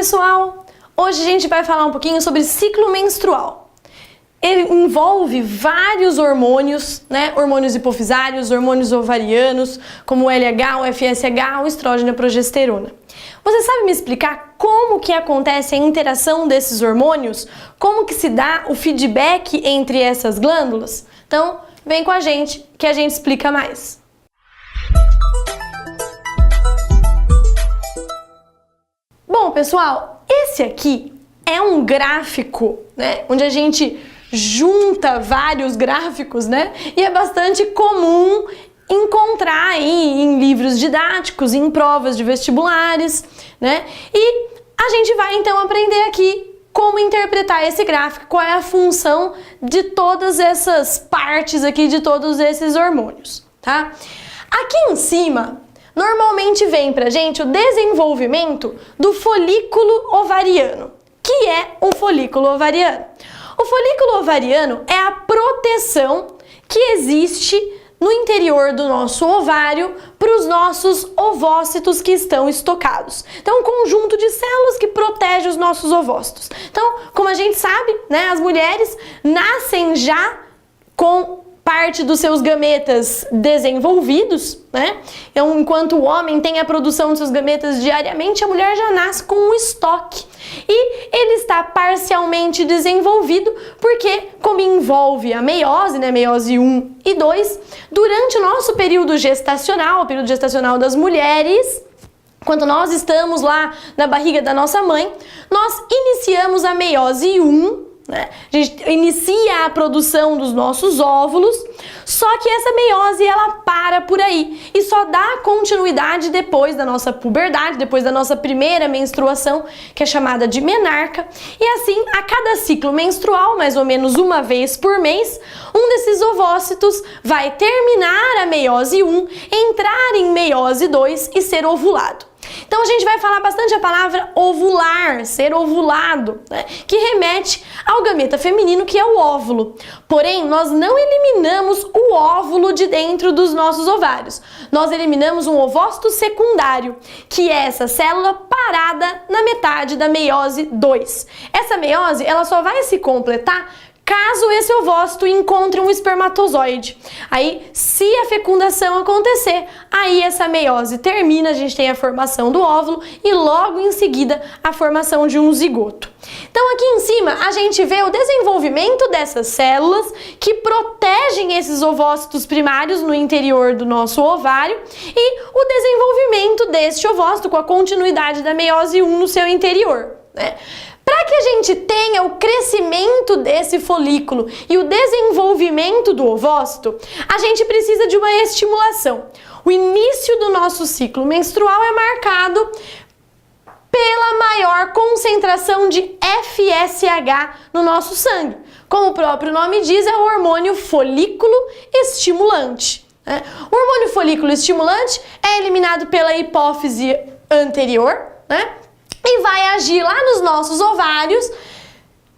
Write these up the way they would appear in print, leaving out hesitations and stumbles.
pessoal! Hoje a gente vai falar um pouquinho sobre ciclo menstrual. Ele envolve vários hormônios, né? Hormônios hipofisários, hormônios ovarianos, como o LH, o FSH, o estrógeno e a progesterona. Você sabe me explicar como que acontece a interação desses hormônios? Como que se dá o feedback entre essas glândulas? Então, vem com a gente que a gente explica mais. Bom, pessoal, esse aqui é um gráfico, né, onde a gente junta vários gráficos, né, e é bastante comum encontrar aí em livros didáticos, em provas de vestibulares, né, e a gente vai então aprender aqui como interpretar esse gráfico, qual é a função de todas essas partes aqui, de todos esses hormônios, tá? Aqui em cima, normalmente vem pra gente o desenvolvimento do folículo ovariano. Que é o folículo ovariano? O folículo ovariano é a proteção que existe no interior do nosso ovário para os nossos ovócitos que estão estocados. Então, um conjunto de células que protege os nossos ovócitos. Então, como a gente sabe, né, as mulheres nascem já com parte dos seus gametas desenvolvidos, né? Então, enquanto o homem tem a produção dos seus gametas diariamente, a mulher já nasce com um estoque. E ele está parcialmente desenvolvido porque, como envolve a meiose, né, meiose 1 e 2, durante o nosso período gestacional, o período gestacional das mulheres, quando nós estamos lá na barriga da nossa mãe, nós iniciamos a meiose 1, né? A gente inicia a produção dos nossos óvulos, só que essa meiose ela para por aí e só dá continuidade depois da nossa puberdade, depois da nossa primeira menstruação, que é chamada de menarca. E assim, a cada ciclo menstrual, mais ou menos uma vez por mês, um desses ovócitos vai terminar a meiose 1, entrar em meiose 2 e ser ovulado. Então a gente vai falar bastante a palavra ovular, ser ovulado, né? Que remete ao gameta feminino, que é o óvulo. Porém, nós não eliminamos o óvulo de dentro dos nossos ovários. Nós eliminamos um ovócito secundário, que é essa célula parada na metade da meiose 2. Essa meiose, ela só vai se completar caso esse ovócito encontre um espermatozoide. Aí, se a fecundação acontecer, aí essa meiose termina, a gente tem a formação do óvulo e logo em seguida a formação de um zigoto. Então aqui em cima a gente vê o desenvolvimento dessas células que protegem esses ovócitos primários no interior do nosso ovário e o desenvolvimento deste ovócito com a continuidade da meiose 1 no seu interior, né? Para que a gente tenha o crescimento desse folículo e o desenvolvimento do ovócito, a gente precisa de uma estimulação. O início do nosso ciclo menstrual é marcado pela maior concentração de FSH no nosso sangue. Como o próprio nome diz, é o hormônio folículo estimulante, né? O hormônio folículo estimulante é eliminado pela hipófise anterior, né? E vai agir lá nos nossos ovários,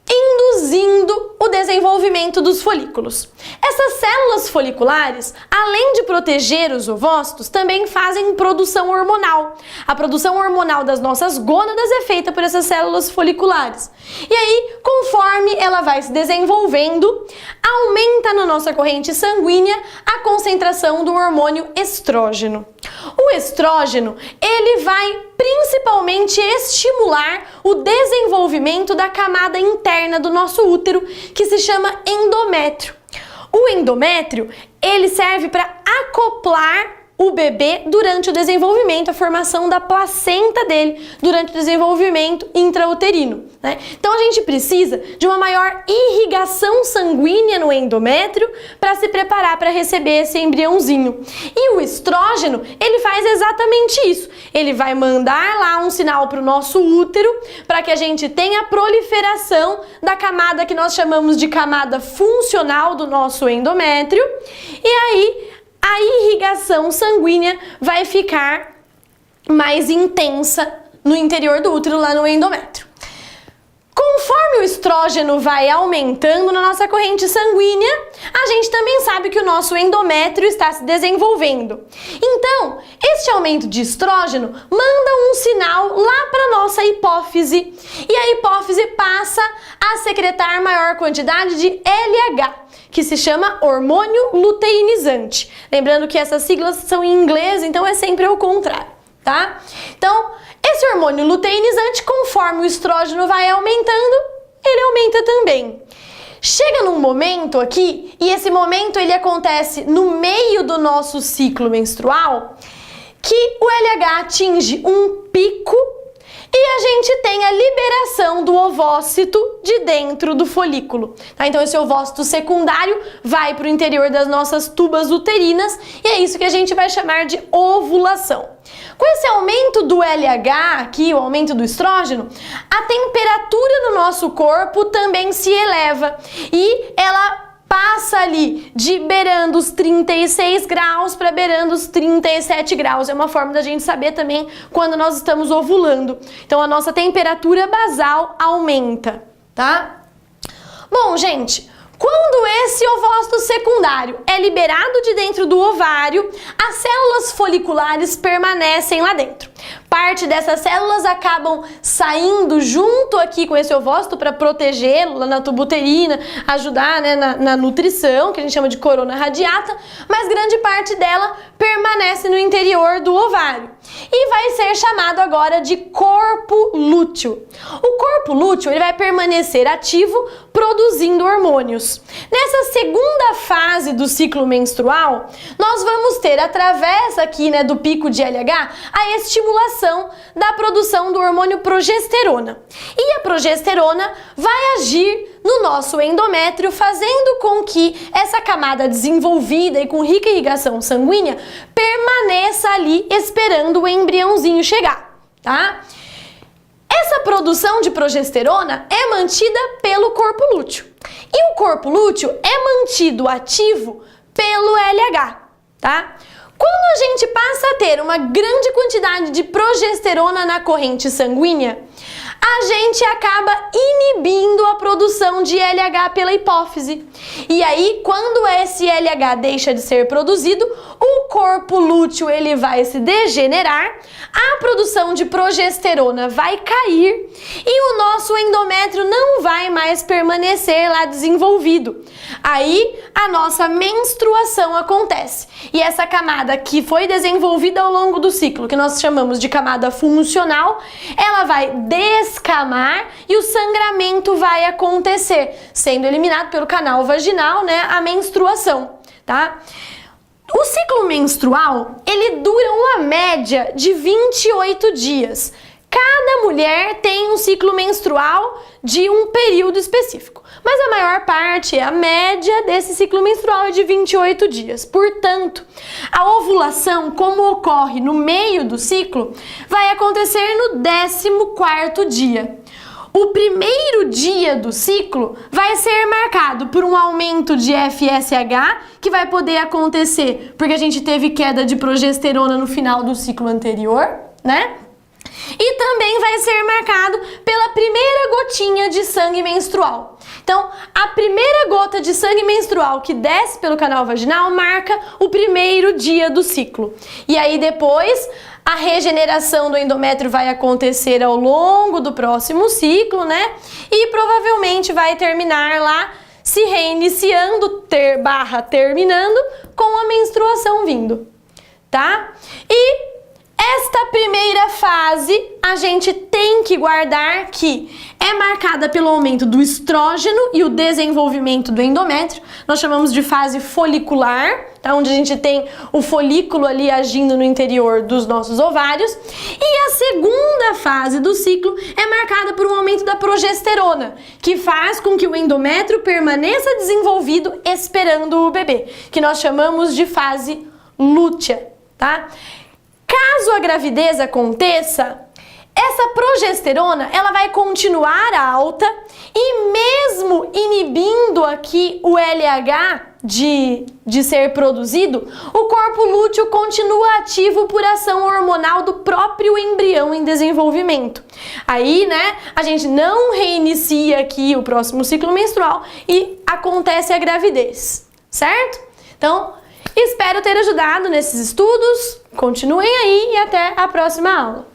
induzindo o desenvolvimento dos folículos. Essas células foliculares, além de proteger os ovócitos, também fazem produção hormonal. A produção hormonal das nossas gônadas é feita por essas células foliculares. E aí, conforme ela vai se desenvolvendo, aumenta na nossa corrente sanguínea a concentração do hormônio estrógeno. O estrógeno, ele vai principalmente estimular o desenvolvimento da camada interna do nosso útero, que se chama endométrio. O endométrio, ele serve para acoplar o bebê durante o desenvolvimento, a formação da placenta dele durante o desenvolvimento intrauterino, né? Então a gente precisa de uma maior irrigação sanguínea no endométrio para se preparar para receber esse embriãozinho. E o estrógeno, ele faz exatamente isso. Ele vai mandar lá um sinal para o nosso útero para que a gente tenha a proliferação da camada que nós chamamos de camada funcional do nosso endométrio. E aí a irrigação sanguínea vai ficar mais intensa no interior do útero, lá no endométrio. Com Conforme o estrógeno vai aumentando na nossa corrente sanguínea, a gente também sabe que o nosso endométrio está se desenvolvendo. Então, este aumento de estrógeno manda um sinal lá para a nossa hipófise, e a hipófise passa a secretar maior quantidade de LH, que se chama hormônio luteinizante. Lembrando que essas siglas são em inglês, então é sempre ao contrário, tá? Então, esse hormônio luteinizante, conforme o estrógeno vai aumentando, ele aumenta também. Chega num momento aqui, e esse momento ele acontece no meio do nosso ciclo menstrual, que o LH atinge um pico e a gente tem a liberação do ovócito de dentro do folículo. Tá? Então esse ovócito secundário vai para o interior das nossas tubas uterinas e é isso que a gente vai chamar de ovulação. Com esse aumento do LH aqui, o aumento do estrógeno, a temperatura no nosso corpo também se eleva e ela passa ali de beirando os 36 graus para beirando os 37 graus. É uma forma da gente saber também quando nós estamos ovulando. Então a nossa temperatura basal aumenta, tá? Bom, gente, quando esse ovócito secundário é liberado de dentro do ovário, as células foliculares permanecem lá dentro. Parte dessas células acabam saindo junto aqui com esse ovócito para protegê-lo lá na tuba uterina, ajudar, né, na nutrição, que a gente chama de corona radiata, mas grande parte dela permanece no interior do ovário. E vai ser chamado agora de corpo lúteo. O corpo lúteo ele vai permanecer ativo, produzindo hormônios. Nessa segunda fase do ciclo menstrual, nós vamos ter, através aqui, né, do pico de LH, a estimulação da produção do hormônio progesterona. E a progesterona vai agir no nosso endométrio, fazendo com que essa camada desenvolvida e com rica irrigação sanguínea permaneça ali esperando o embriãozinho chegar, tá? Essa produção de progesterona é mantida pelo corpo lúteo. E o corpo lúteo é mantido ativo pelo LH, tá? Quando a gente passa a ter uma grande quantidade de progesterona na corrente sanguínea, a gente acaba inibindo a produção de LH pela hipófise. E aí, quando esse LH deixa de ser produzido, o corpo lúteo ele vai se degenerar, a produção de progesterona vai cair e o nosso endométrio não vai mais permanecer lá desenvolvido. Aí, a nossa menstruação acontece. E essa camada que foi desenvolvida ao longo do ciclo, que nós chamamos de camada funcional, ela vai descamar e o sangramento vai acontecer, sendo eliminado pelo canal vaginal, né, a menstruação, tá? O ciclo menstrual, ele dura uma média de 28 dias. Cada mulher tem um ciclo menstrual de um período específico, mas a maior parte, a média desse ciclo menstrual é de 28 dias. Portanto, a ovulação, como ocorre no meio do ciclo, vai acontecer no 14º dia. O primeiro dia do ciclo vai ser marcado por um aumento de FSH, que vai poder acontecer porque a gente teve queda de progesterona no final do ciclo anterior, né? E também vai ser marcado pela primeira gotinha de sangue menstrual. Então, a primeira gota de sangue menstrual que desce pelo canal vaginal marca o primeiro dia do ciclo. E aí depois, a regeneração do endométrio vai acontecer ao longo do próximo ciclo, né? E provavelmente vai terminar lá se reiniciando, terminando com a menstruação vindo, tá? E esta primeira fase, a gente tem que guardar que é marcada pelo aumento do estrógeno e o desenvolvimento do endométrio. Nós chamamos de fase folicular, tá? Onde a gente tem o folículo ali agindo no interior dos nossos ovários. E a segunda fase do ciclo é marcada por um aumento da progesterona, que faz com que o endométrio permaneça desenvolvido esperando o bebê, que nós chamamos de fase lútea, tá? Caso a gravidez aconteça, essa progesterona ela vai continuar alta e mesmo inibindo aqui o LH de ser produzido, o corpo lúteo continua ativo por ação hormonal do próprio embrião em desenvolvimento. Aí, né, a gente não reinicia aqui o próximo ciclo menstrual e acontece a gravidez, certo? Então, espero ter ajudado nesses estudos. Continuem aí e até a próxima aula.